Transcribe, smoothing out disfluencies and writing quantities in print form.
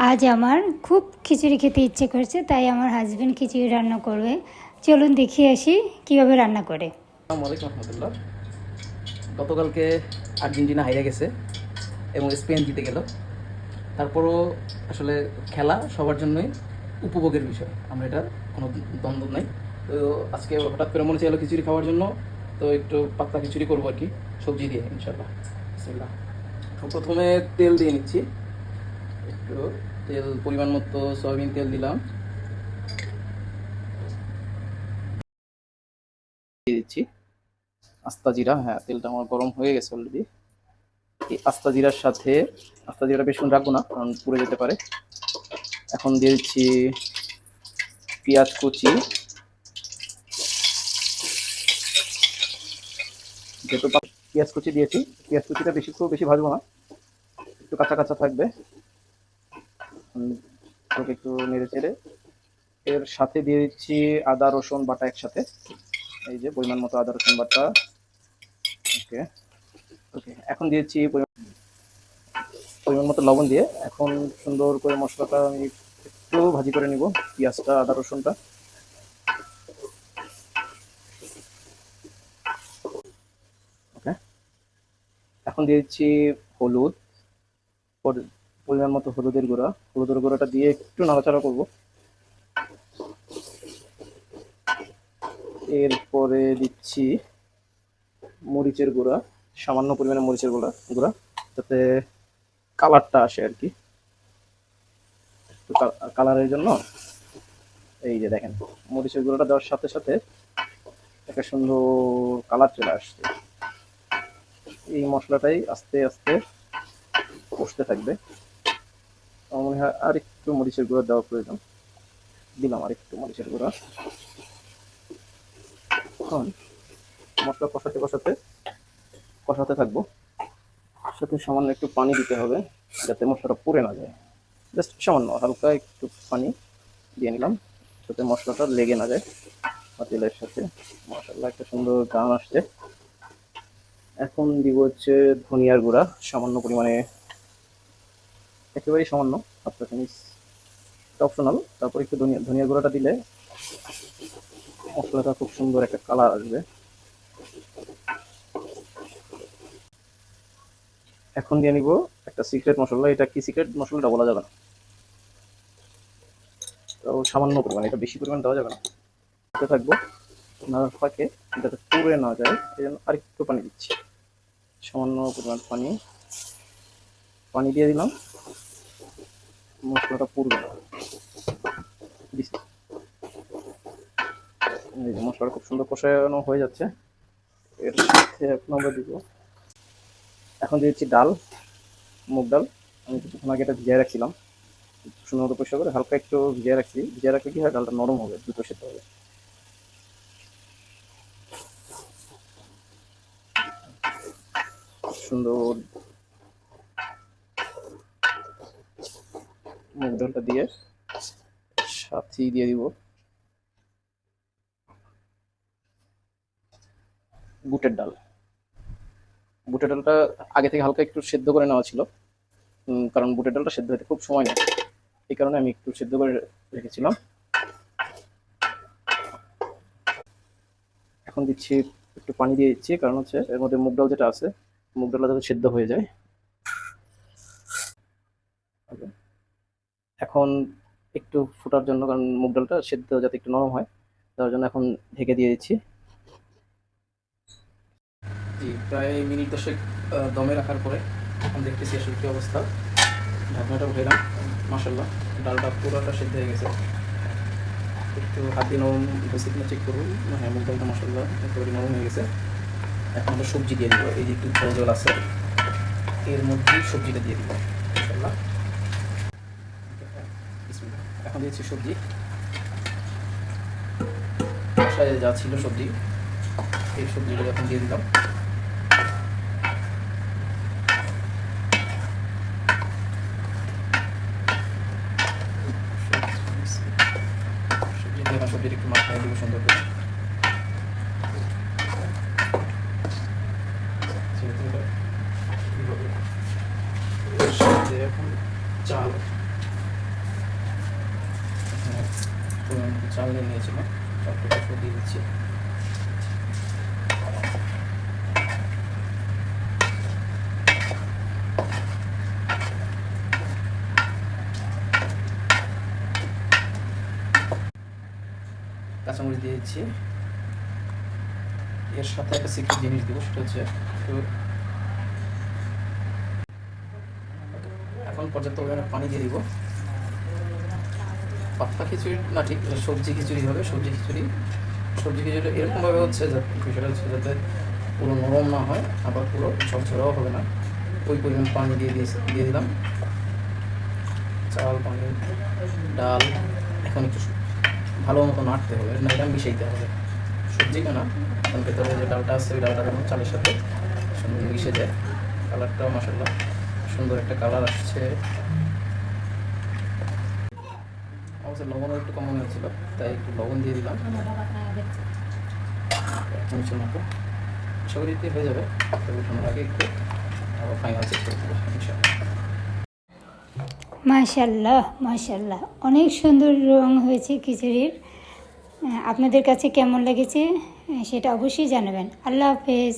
আজ আমার খুব খিচুড়ি খেতে ইচ্ছে করছে, তাই আমার হাজবেন্ড খিচুড়ি রান্না করবে। চলুন দেখিয়ে আসি কীভাবে রান্না করে। আসসালামু আলাইকুম রহমতুল্লাহ। গতকালকে আর্জেন্টিনা হারিয়ে গেছে এবং স্পেন জিতে গেল। তারপরও আসলে খেলা সবার জন্যই উপভোগের বিষয়, আমরা এটা কোনো দ্বন্দ্ব নাই। তো আজকে হঠাৎ করে মনে চাইলো খিচুড়ি খাওয়ার জন্য, তো একটু পাতলা খিচুড়ি করবো আর কি, সবজি দিয়ে ইনশাল্লাহ। বিসমিল্লাহ। তো প্রথমে তেল দিয়ে নিচ্ছি, একটু তেল পরিমাণ মতো সয়াবিন তেল দিলাম, দিয়ে দিচ্ছি আস্তা জিরা। হ্যাঁ, তেলটা আমার গরম হয়ে গেছে অলরেডি। এই আস্তা জিরার সাথে, আস্তা জিরাটা বেশিক্ষণ রাখবো না কারণ পুড়ে যেতে পারে। এখন দিয়ে দিচ্ছি পেঁয়াজ কুচি, যেহেতু পেঁয়াজ কুচি দিয়েছি, পেঁয়াজ কুচিটা খুব বেশি ভাজবো না, একটু কাঁচা কাঁচা থাকবে। ওকে একটু নেড়ে চেড়ে এর সাথে দিয়ে দিচ্ছি আদা রসুন বাটা একসাথে, এই যে পরিমাণ মতো আদা রসুন বাটা। ওকে ওকে এখন দিয়েছি পরিমাণ মতো লবণ দিয়ে এখন সুন্দর করে মশলাটা আমি একটু ভাজি করে নিব, পেঁয়াজটা আদা রসুনটা। ওকে, এখন দিয়ে দিচ্ছি হলুদ, পরিমাণ মতো হলুদের গুঁড়াটা দিয়ে একটু নাড়াচাড়া করব। এরপরে দিচ্ছি মরিচের গুঁড়া, সামান্য পরিমাণে মরিচের গুঁড়া, যাতে কালারটা আসে আর কি, কালারের জন্য। এই যে দেখেন, মরিচের গুঁড়োটা দেওয়ার সাথে সাথে একটা সুন্দর কালার চলে আসছে। এই মশলাটাই আস্তে আস্তে কষতে থাকবে। আমার মনে হয় আর একটু মরিচের গুঁড়া দেওয়া প্রয়োজন, দিলাম আর একটু মরিচের গুঁড়া। এখন মশলা কষাতে থাকবো, সাথে সামান্য একটু পানি দিতে হবে যাতে মশলাটা পুড়ে না যায়। জাস্ট সামান্য হালকা একটু পানি দিয়ে নিলাম যাতে মশলাটা লেগে না যায় তেলের সাথে। মশলা একটা সুন্দর গান আসছে। এখন দিব হচ্ছে ধনিয়ার গুঁড়া, সামান্য পরিমাণে, একেবারেই সামান্য, হাফ চামচ, অপশনাল। তারপর একটু ধনিয়ার গুঁড়াটা দিলে মশলাটা খুব সুন্দর একটা কালার আসবে। এখন দিয়ে নিব একটা সিক্রেট মশলা, এটা কি সিক্রেট মশলাটা বলা যাবে না, তো সামান্য পরিমাণ, এটা বেশি পরিমাণ দেওয়া যাবে না। থাকবো নাড়ার ফাঁকে যাতে পুড়ে না যায়, এই জন্য আরেকটু পানি দিচ্ছি, সামান্য পরিমাণ পানি দিয়ে দিলাম, মশলাটা পুড়বে না। মশলাটা খুব সুন্দর কষানো হয়ে যাচ্ছে। এর সাথে এখন আমরা দিব, এখন দিয়েছি ডাল, মুগ ডাল। আমি কিছুক্ষণ আগে এটা ভিজিয়ে রাখছিলাম, সুন্দর মতো পরিষ্কার করে হালকা একটু ভিজিয়ে রাখছি। ভিজিয়ে রাখলে কি হয়, ডালটা নরম হবে, দ্রুত সেদ্ধ হবে। সুন্দর মুগ ডালটা দিয়ে সাথেই দিয়ে দিব বুটের ডাল। বুটের ডালটা আগে থেকে হালকা একটু সেদ্ধ করে নেওয়া ছিল, কারণ বুটের ডালটা সেদ্ধ হতে খুব সময় নেয়, এই কারণে আমি একটু সেদ্ধ করে রেখেছিলাম। এখন দিচ্ছি একটু পানি দিয়ে দিচ্ছি, কারণ হচ্ছে এর মধ্যে মুগ ডাল যেটা আছে, মুগ ডালটা যাতে সেদ্ধ হয়ে যায়। এখন একটু ফোটার জন্য, কারণ মুগ ডালটা সেদ্ধ যাতে একটু নরম হয়, তার জন্য এখন ঢেকে দিয়ে দিচ্ছি। জি, প্রায় মিনিট 10 দমে রাখার পরে এখন দেখতেছি আসলে কী অবস্থা। ঢাকনাটা উঠেলাম, মাশাল্লাহ ডালটা পুরোটা সেদ্ধ হয়ে গেছে। একটু হাত দিয়ে নরম হয়েছে কিনা চেক করুন। হ্যাঁ, মুগ ডালটা মাশাল্লাহ একেবারে নরম হয়ে গেছে। এখন আমরা সবজি দিয়ে দিব, এই যে একটু ঝোল ঝোল আছে, এর মধ্যেই সবজিটা দিয়ে দিব মাশাল্লাহ। এখন দিয়েছি সবজি, বাসায় যা ছিল সবজি, এই সবজিগুলো এখন দিয়ে দিলাম। সবজিটা একটু মাথায় দিব সুন্দর করে। এখন চাল পরিমাণ চাল নিয়ে নিয়েছিলাম, চালটা দিয়ে দিচ্ছি। কাঁচামরিচ দিয়ে দিচ্ছি। এর সাথে একটা সিক্রেট জিনিস দিব, সেটা হচ্ছে একটু এখন পর্যাপ্ত পরিমাণে পানি দিয়ে দিব। পাতলা খিচুড়ি না, ঠিক সবজি খিচুড়ি হবে। সবজি খিচুড়ি এরকমভাবে হচ্ছে বিষয়টা হচ্ছে যাতে পুরো নরম না হয়, আবার পুরো ঝরঝরাও হবে না। ওই পরিমাণ পানি দিয়ে দিলাম। চাল, পানি, ডাল এখন একটু ভালো মতো নাড়তে হবে, না এটা মিশাইতে হবে। সবজিটা না, কারণ ভেতরে যে ডালটা আছে ওই ডালটা যেমন চালের সাথে সুন্দর মিশে যায়। কালারটাও মাশাআল্লাহ সুন্দর একটা কালার আসছে। অবশ্যই লবণও একটু কম মনে হচ্ছিল, তাই একটু লবণ দিয়ে দিলাম, এক চামচের মতো। আশা করি এতে হয়ে যাবে। তবে উঠানোর আগে একটু আবার ফাইনাল চেক করে দেবো ইনশাআল্লাহ। মাশাআল্লাহ মাশাআল্লাহ, অনেক সুন্দর রং হয়েছে খিচুড়ির। আপনাদের কাছে কেমন লেগেছে সেটা অবশ্যই জানাবেন। আল্লাহ হাফেজ।